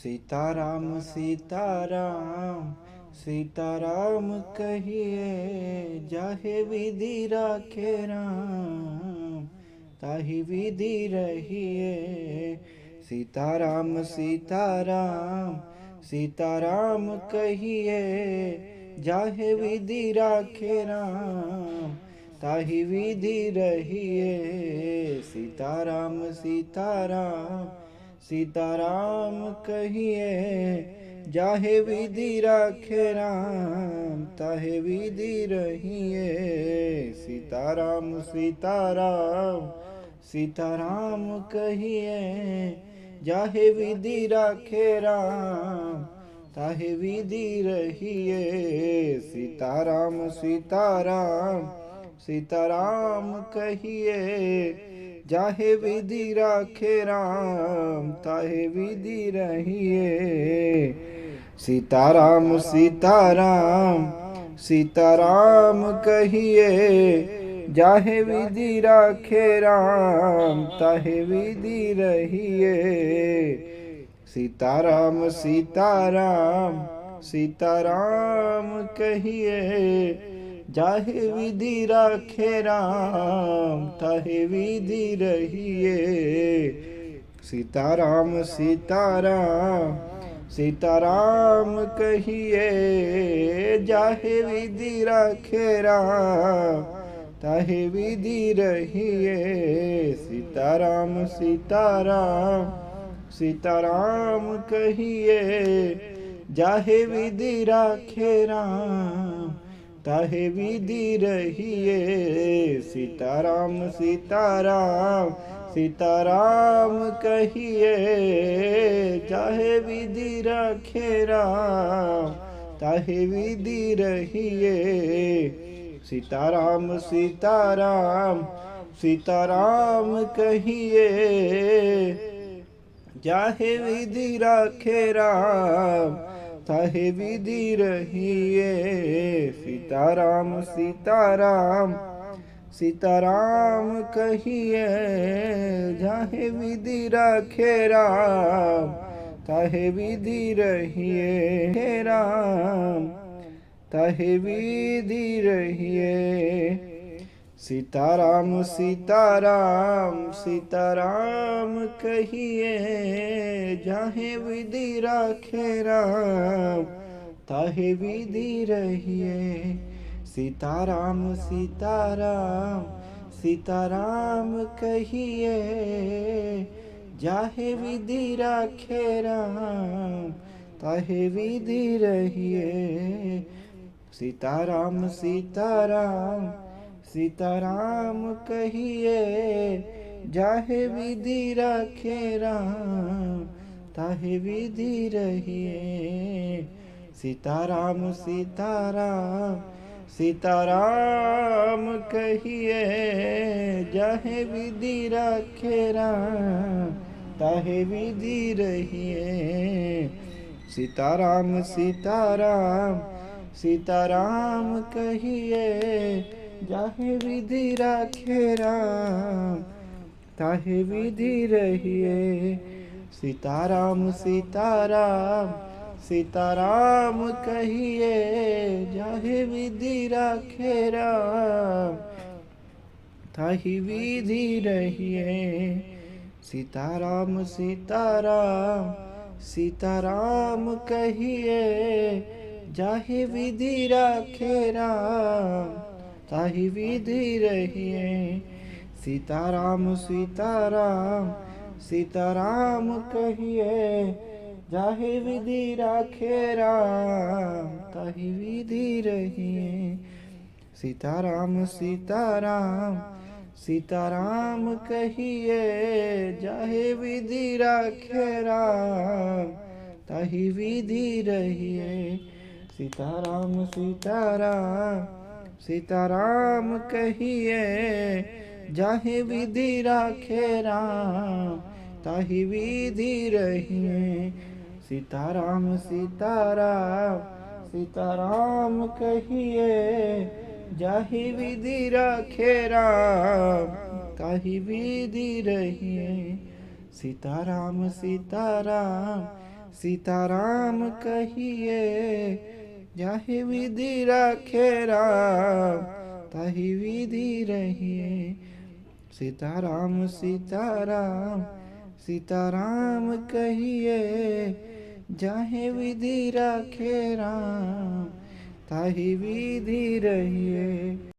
सीताराम सीताराम सीताराम कहिए, जाहे विधि राखे राम ताहि विधि रहिए। सीताराम सीताराम सीताराम कहिए, जाहे विधि राखे राम ताहि विधि रहिए। सीताराम सीताराम सीताराम कहिए, जाहे विधि राखे राम ताहे विधि रहिए। सीताराम सीताराम सीताराम कहिए, जाहे विधि राखे राम ताहे विधि रहिए। सीताराम सीताराम सीताराम कहिए, जाहे विधि राखे राम ताहे विधि रहिए। सीताराम सीताराम सीताराम कहिए, जाहे विधि राखे राम ताहे विधि रहिए। सीताराम सीताराम सीताराम कहिए, जाहे विधि राखे राम ताहे विधि रहिए। सीताराम सीताराम सीताराम कहिए, जाहे विधि राखे राम ताहे विधि रहिए। सीताराम सीताराम सीताराम कहिए, जाहे विधि राखे राम ताहे विधि रहिए। सीताराम सीताराम सीताराम कहिए, जाहे विधि राखे राम ताहे विधि रहिए। सीताराम सीताराम सीताराम कहिए, जाहे विधि राखे राम ताहे विधि रहिए। सीताराम सीताराम सीताराम कहिए, जाहे विधि राखे राम ताहे विधि रहिए। राम ताहे विधि रहिए। सीताराम सीताराम सीताराम कहिए, जाहे विधि राखे राम ताहे विधि रहिए। सीताराम सीताराम सीताराम कहिए, जाहे विधि राखे राम ताहे विधि रहिए। सीताराम सीताराम सीताराम कहिए, जाहे विधि राखे राम ताहे विधि रहिए। सीताराम सीताराम सीताराम कहिए, जाहे विधि राखे राम ताहे विधि रहिए। सीताराम सीताराम सीताराम कहिए, जाहे विधि राखे राम ताहे विधि रहिए। सीताराम सीताराम सीताराम कहिए, जाहे विधि राखे राम ताहे विधि रहिए। सीताराम सीताराम सीताराम कहिए, जाहे विधि राखे राम ताहि विधि रहिए। सीताराम सीताराम सीताराम कहिए, जाहे विधि राखे राम ताहि विधि रहिए। सीताराम सीताराम सीताराम कहिए, जाहे विधि राखे राम ताहि विधि रहिए। सीताराम सीताराम सीताराम कहिए, जाहे विधि राखे राम ताहि विधि रहिए। सीताराम सीताराम सीताराम कहिए, जाहि विधि राखे राम ताहि विधि रहिए। सीताराम सीताराम सीताराम कहिए, जाहे विधि रखे राम, ताहि विधि रहिए। सीताराम सीताराम सीताराम कहिए, जाहे विधि रखे राम, ताहि विधि रहिए।